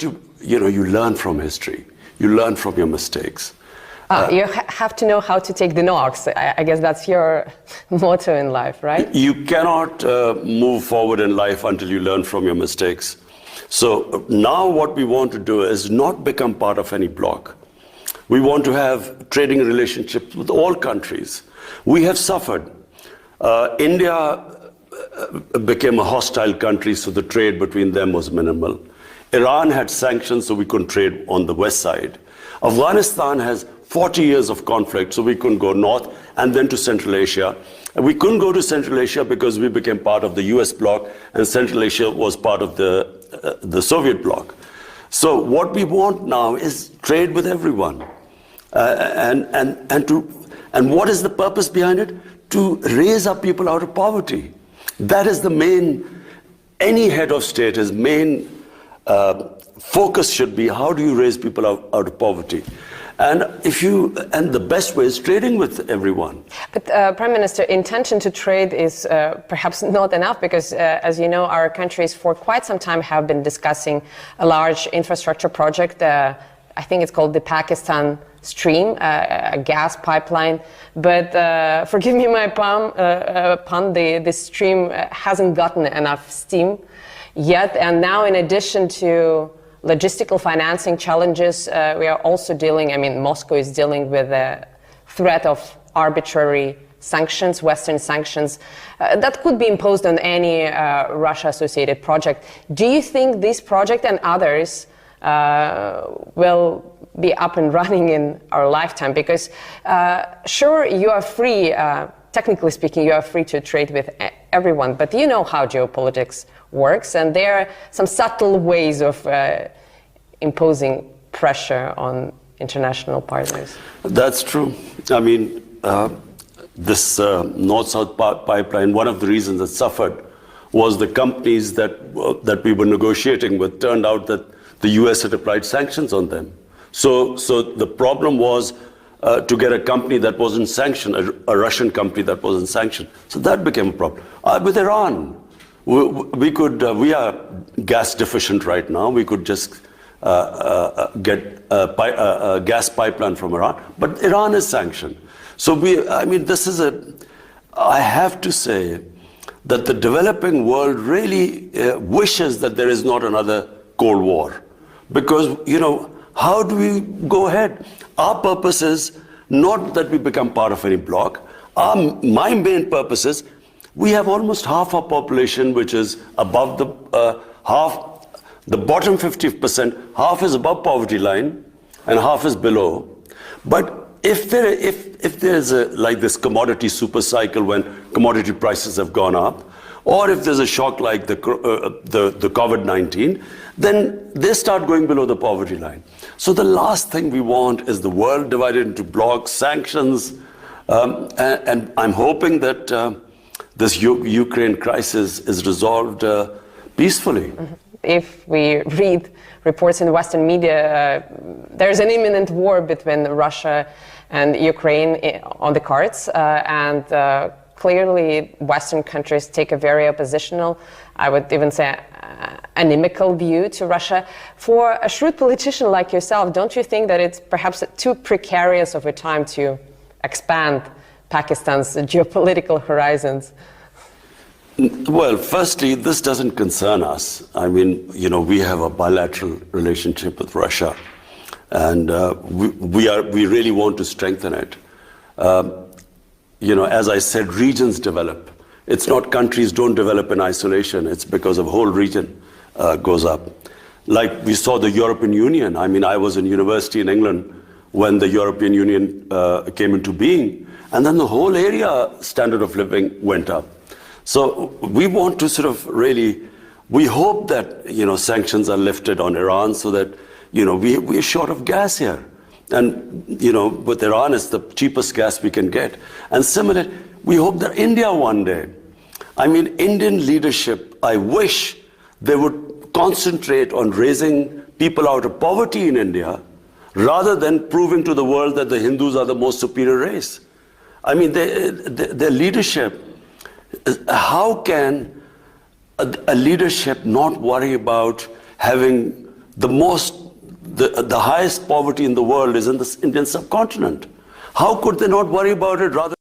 You learn from history. You learn from your mistakes. You have to know how to take the knocks. I guess that's your motto in life, right? You cannot move forward in life until you learn from your mistakes. So now what we want to do is not become part of any bloc. We want to have trading relationships with all countries. We have suffered. India became a hostile country, so the trade between them was minimal. Iran had sanctions, so we couldn't trade on the west side. Afghanistan has 40 years of conflict, so we couldn't go north and then to Central Asia. And we couldn't go to Central Asia because we became part of the US bloc, and Central Asia was part of the Soviet bloc. So what we want now is trade with everyone. And what is the purpose behind it? To raise our people out of poverty. That is the main, any head of state, his main focus should be, how do you raise people out of poverty? And the best way is trading with everyone. But Prime Minister, intention to trade is perhaps not enough because, as you know, our countries for quite some time have been discussing a large infrastructure project. I think it's called the Pakistan Stream, a gas pipeline. But forgive me my pun, the stream hasn't gotten enough steam yet. And now, in addition to logistical financing challenges, we are also dealing, Moscow is dealing with the threat of arbitrary sanctions, Western sanctions, that could be imposed on any Russia-associated project. Do you think this project and others will be up and running in our lifetime? Because sure, you are free, technically speaking, you are free to trade with everyone, but you know how geopolitics works, and there are some subtle ways of imposing pressure on international partners. That's true. This North-South pipeline, one of the reasons it suffered was the companies that we were negotiating with turned out that the US had applied sanctions on them. So the problem was to get a company that wasn't sanctioned, a Russian company that wasn't sanctioned. So that became a problem. With Iran, we are gas deficient right now. We could just get a gas pipeline from Iran, but Iran is sanctioned. So I have to say that the developing world really wishes that there is not another Cold War. Because, how do we go ahead? Our purpose is not that we become part of any bloc. My main purpose is we have almost half our population which is above the bottom 50%, half is above poverty line and half is below. But if there is like this commodity super cycle when commodity prices have gone up, or if there's a shock like the COVID-19, then they start going below the poverty line. So the last thing we want is the world divided into blocs, sanctions, and I'm hoping that this Ukraine crisis is resolved peacefully. Mm-hmm. If we read reports in the Western media, there's an imminent war between Russia and Ukraine on the cards, and clearly Western countries take a very oppositional, I would even say inimical view to Russia. For a shrewd politician like yourself, don't you think that it's perhaps too precarious of a time to expand Pakistan's geopolitical horizons? Well, firstly, this doesn't concern us. We have a bilateral relationship with Russia, and we really want to strengthen it. As I said, regions develop. It's not countries don't develop in isolation. It's because a whole region goes up. Like we saw the European Union. I was in university in England when the European Union came into being, and then the whole area standard of living went up. So we want to we hope that, sanctions are lifted on Iran so that, we're short of gas here. And, with Iran, it's the cheapest gas we can get. And similarly, we hope that India one day, Indian leadership, I wish they would concentrate on raising people out of poverty in India rather than proving to the world that the Hindus are the most superior race. Their leadership, how can a leadership not worry about having the highest poverty in the world is in the Indian subcontinent. How could they not worry about it rather